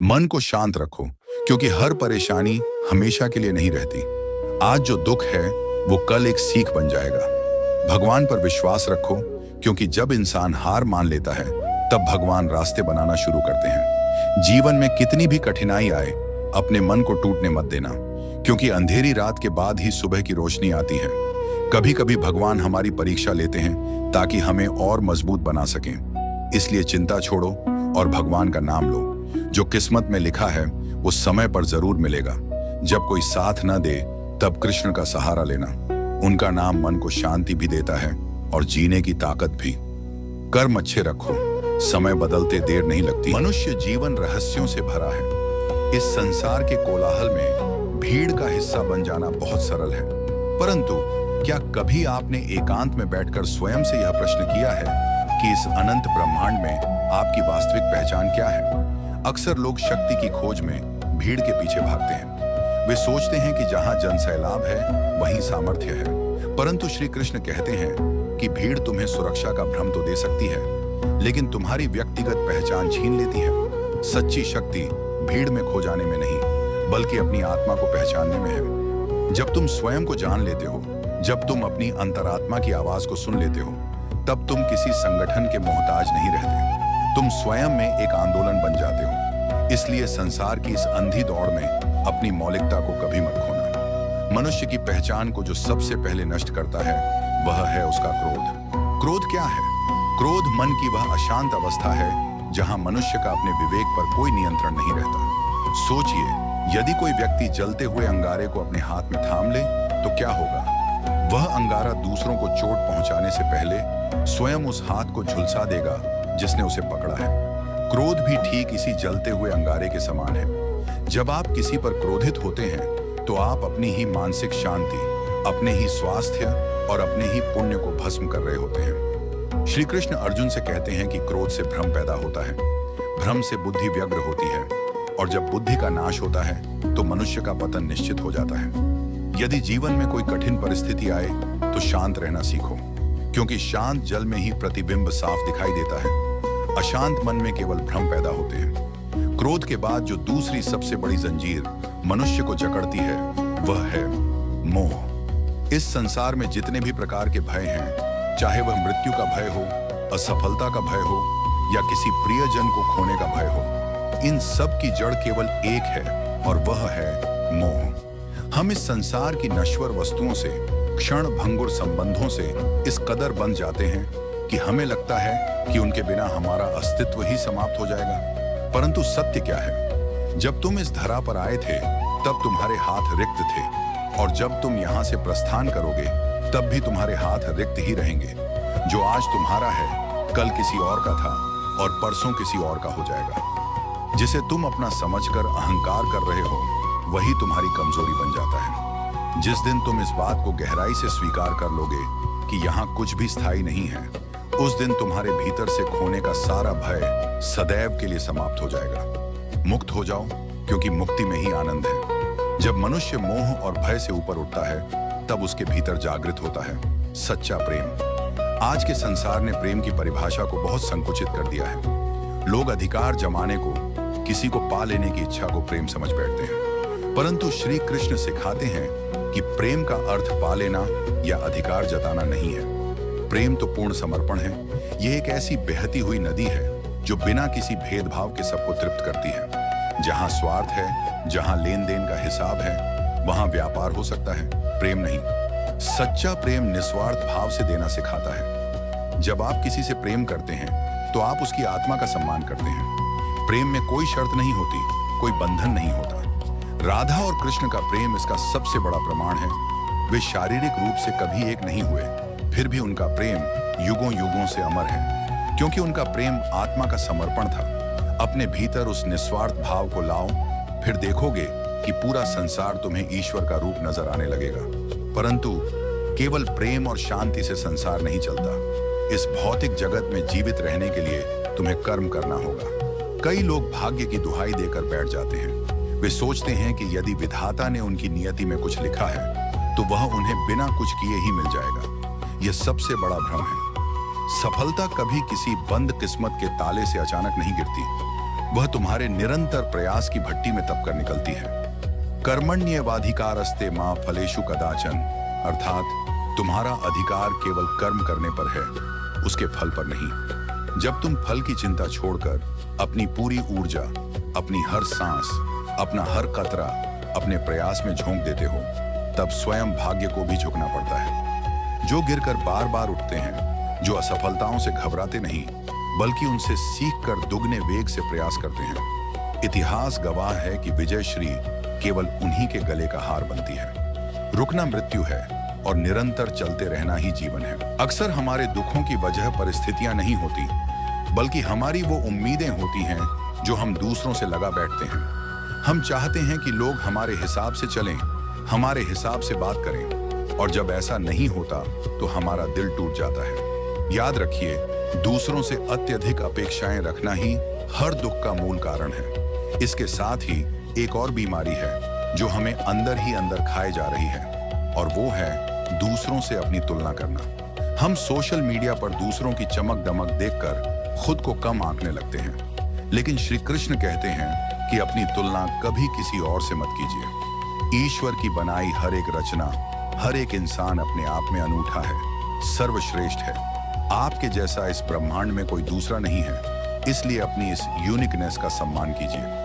मन को शांत रखो, क्योंकि हर परेशानी हमेशा के लिए नहीं रहती। आज जो दुख है वो कल एक सीख बन जाएगा। भगवान पर विश्वास रखो, क्योंकि जब इंसान हार मान लेता है तब भगवान रास्ते बनाना शुरू करते हैं। जीवन में कितनी भी कठिनाई आए, अपने मन को टूटने मत देना, क्योंकि अंधेरी रात के बाद ही सुबह की रोशनी आती है। कभी कभी भगवान हमारी परीक्षा लेते हैं ताकि हमें और मजबूत बना सकें। इसलिए चिंता छोड़ो और भगवान का नाम लो। जो किस्मत में लिखा है वो समय पर जरूर मिलेगा। जब कोई साथ न दे तब कृष्ण का सहारा लेना। उनका नाम मन को शांति भी देता है और जीने की ताकत भी। कर्म अच्छे रखो, समय बदलते देर नहीं लगती। मनुष्य जीवन रहस्यों से भरा है। इस संसार के कोलाहल में भीड़ का हिस्सा बन जाना बहुत सरल है, परंतु क्या कभी आपने एकांत में बैठकर स्वयं से यह प्रश्न किया है कि इस अनंत ब्रह्मांड में आपकी वास्तविक पहचान क्या है? अक्सर लोग शक्ति की खोज में भीड़ के पीछे भागते हैं। वे सोचते हैं कि जहां जनसैलाब है वहीं सामर्थ्य है, परंतु श्री कृष्ण कहते हैं कि भीड़ तुम्हें सुरक्षा का भ्रम तो दे सकती है, लेकिन तुम्हारी व्यक्तिगत पहचान छीन लेती है। सच्ची शक्ति भीड़ में खो जाने में नहीं, बल्कि अपनी आत्मा को पहचानने में है। जब तुम स्वयं को जान लेते हो, जब तुम अपनी अंतरात्मा की आवाज को सुन लेते हो, तब तुम किसी संगठन के मोहताज नहीं रहते। तुम स्वयं में एक आंदोलन बन जाते हो। इसलिए संसार की इस अंधी दौड़ में अपनी मौलिकता को कभी मत खोना। मनुष्य की पहचान को जो सबसे पहले नष्ट करता है वह है उसका क्रोध। क्रोध क्या है? क्रोध मन की वह अशांत अवस्था है जहां मनुष्य का अपने विवेक पर कोई नियंत्रण नहीं रहता। सोचिए, यदि कोई व्यक्ति जलते हुए अंगारे को अपने हाथ में थाम ले तो क्या होगा? वह अंगारा दूसरों को चोट पहुंचाने से पहले स्वयं उस हाथ को झुलसा देगा जिसने उसे पकड़ा है। क्रोध भी ठीक इसी जलते हुए अंगारे के समान है। जब आप किसी पर क्रोधित होते हैं तो आप अपनी ही मानसिक शांति, अपने ही स्वास्थ्य और अपने ही पुण्य को भस्म कर रहे होते हैं। श्री कृष्ण अर्जुन से कहते हैं कि क्रोध से भ्रम पैदा होता है, भ्रम से बुद्धि व्यग्र होती है, और जब बुद्धि का नाश होता है तो मनुष्य का पतन निश्चित हो जाता है। यदि जीवन में कोई कठिन परिस्थिति आए तो शांत रहना सीखो, क्योंकि शांत जल में ही प्रतिबिंब साफ दिखाई देता है। अशांत मन में केवल भ्रम पैदा होते हैं। क्रोध के बाद जो दूसरी सबसे बड़ी जंजीर मनुष्य को जकड़ती है वह है मोह। इस संसार में जितने भी प्रकार के भय हैं, चाहे वह मृत्यु का भय हो, असफलता का भय हो या किसी प्रियजन को खोने का भय हो, इन सब की जड़ केवल एक है और वह है मोह। हम इस संसार की नश्वर वस्तुओं से, क्षण भंगुर संबंधों से इस कदर बंध जाते हैं कि हमें लगता है कि उनके बिना हमारा अस्तित्व ही समाप्त हो जाएगा। परंतु सत्य क्या है? जब तुम इस धरा पर आए थे तब तुम्हारे हाथ रिक्त थे, और जब तुम यहाँ से प्रस्थान करोगे तब भी तुम्हारे हाथ रिक्त ही रहेंगे। जो आज तुम्हारा है कल किसी और का था और परसों किसी और का हो जाएगा। जिसे तुम अपना समझकर अहंकार कर रहे हो वही तुम्हारी कमजोरी बन जाता है। जिस दिन तुम इस बात को गहराई से स्वीकार कर लोगे कि यहाँ कुछ भी स्थायी नहीं है, उस दिन तुम्हारे भीतर से खोने का सारा भय सदैव के लिए समाप्त हो जाएगा। मुक्त हो जाओ, क्योंकि मुक्ति में ही आनंद है। जब मनुष्य मोह और भय से ऊपर उठता है तब उसके भीतर जागृत होता है सच्चा प्रेम। आज के संसार ने प्रेम की परिभाषा को बहुत संकुचित कर दिया है। लोग अधिकार जमाने को, किसी को पा लेने की इच्छा को प्रेम समझ बैठते हैं, परंतु श्री कृष्ण सिखाते हैं कि प्रेम का अर्थ पा लेना या अधिकार जताना नहीं है। प्रेम तो पूर्ण समर्पण है। यह एक ऐसी बहती हुई नदी है जो बिना किसी भेदभाव के सबको तृप्त करती है। जहां स्वार्थ है, जहां लेन देन का हिसाब है, वहां व्यापार हो सकता है, प्रेम नहीं। सच्चा प्रेम निस्वार्थ भाव से देना सिखाता है। जब आप किसी से प्रेम करते हैं तो आप उसकी आत्मा का सम्मान करते हैं। प्रेम में कोई शर्त नहीं होती, कोई बंधन नहीं होता। राधा और कृष्ण का प्रेम इसका सबसे बड़ा प्रमाण है। वे शारीरिक रूप से कभी एक नहीं हुए, फिर भी उनका प्रेम युगों युगों से अमर है, क्योंकि उनका प्रेम आत्मा का समर्पण था। अपने भीतर उस निस्वार्थ भाव को लाओ, फिर देखोगे कि पूरा संसार तुम्हें ईश्वर का रूप नजर आने लगेगा। परंतु केवल प्रेम और शांति से संसार नहीं चलता। इस भौतिक जगत में जीवित रहने के लिए तुम्हें कर्म करना होगा। कई लोग भाग्य की दुहाई देकर बैठ जाते हैं। वे सोचते हैं कि यदि विधाता ने उनकी नियति में कुछ लिखा है तो वह उन्हें बिना कुछ किए ही मिल जाएगा। यह सबसे बड़ा भ्रम है। सफलता कभी किसी बंद किस्मत के ताले से अचानक नहीं गिरती। वह तुम्हारे निरंतर प्रयास की भट्टी में तपकर निकलती है। कर्मण्येवाधिकारस्ते मां फलेषु कदाचन, अर्थात तुम्हारा अधिकार केवल कर्म करने पर है, उसके फल पर नहीं। जब तुम फल की चिंता छोड़कर अपनी पूरी ऊर्जा, अपनी हर सांस, अपना हर कतरा अपने प्रयास में झोंक देते हो, तब स्वयं भाग्य को भी झुकना पड़ता है। जो गिरकर बार बार उठते हैं, जो असफलताओं से घबराते नहीं बल्कि उनसे सीखकर दुगने वेग से प्रयास करते हैं, इतिहास गवाह है कि विजयश्री केवल उन्हीं के गले का हार बनती है। रुकना मृत्यु है और निरंतर चलते रहना ही जीवन है। अक्सर हमारे दुखों की वजह परिस्थितियां नहीं होती, बल्कि हमारी वो उम्मीदें होती हैं जो हम दूसरों से लगा बैठते हैं। हम चाहते हैं कि लोग हमारे हिसाब से चलें, हमारे हिसाब से बात करें, और जब ऐसा नहीं होता तो हमारा दिल टूट जाता है। याद रखिए, दूसरों से अत्यधिक अपेक्षाएं रखना ही हर दुख का मूल कारण है। इसके साथ ही एक और बीमारी है जो हमें अंदर ही अंदर खाए जा रही है, और वो है दूसरों से अपनी तुलना करना। हम सोशल मीडिया पर दूसरों की चमक दमक देखकर खुद को कम आंकने लगते हैं, लेकिन श्री कृष्ण कहते हैं कि अपनी तुलना कभी किसी और से मत कीजिए। ईश्वर की बनाई हर एक रचना, हर एक इंसान अपने आप में अनूठा है, सर्वश्रेष्ठ है। आपके जैसा इस ब्रह्मांड में कोई दूसरा नहीं है, इसलिए अपनी इस यूनिकनेस का सम्मान कीजिए।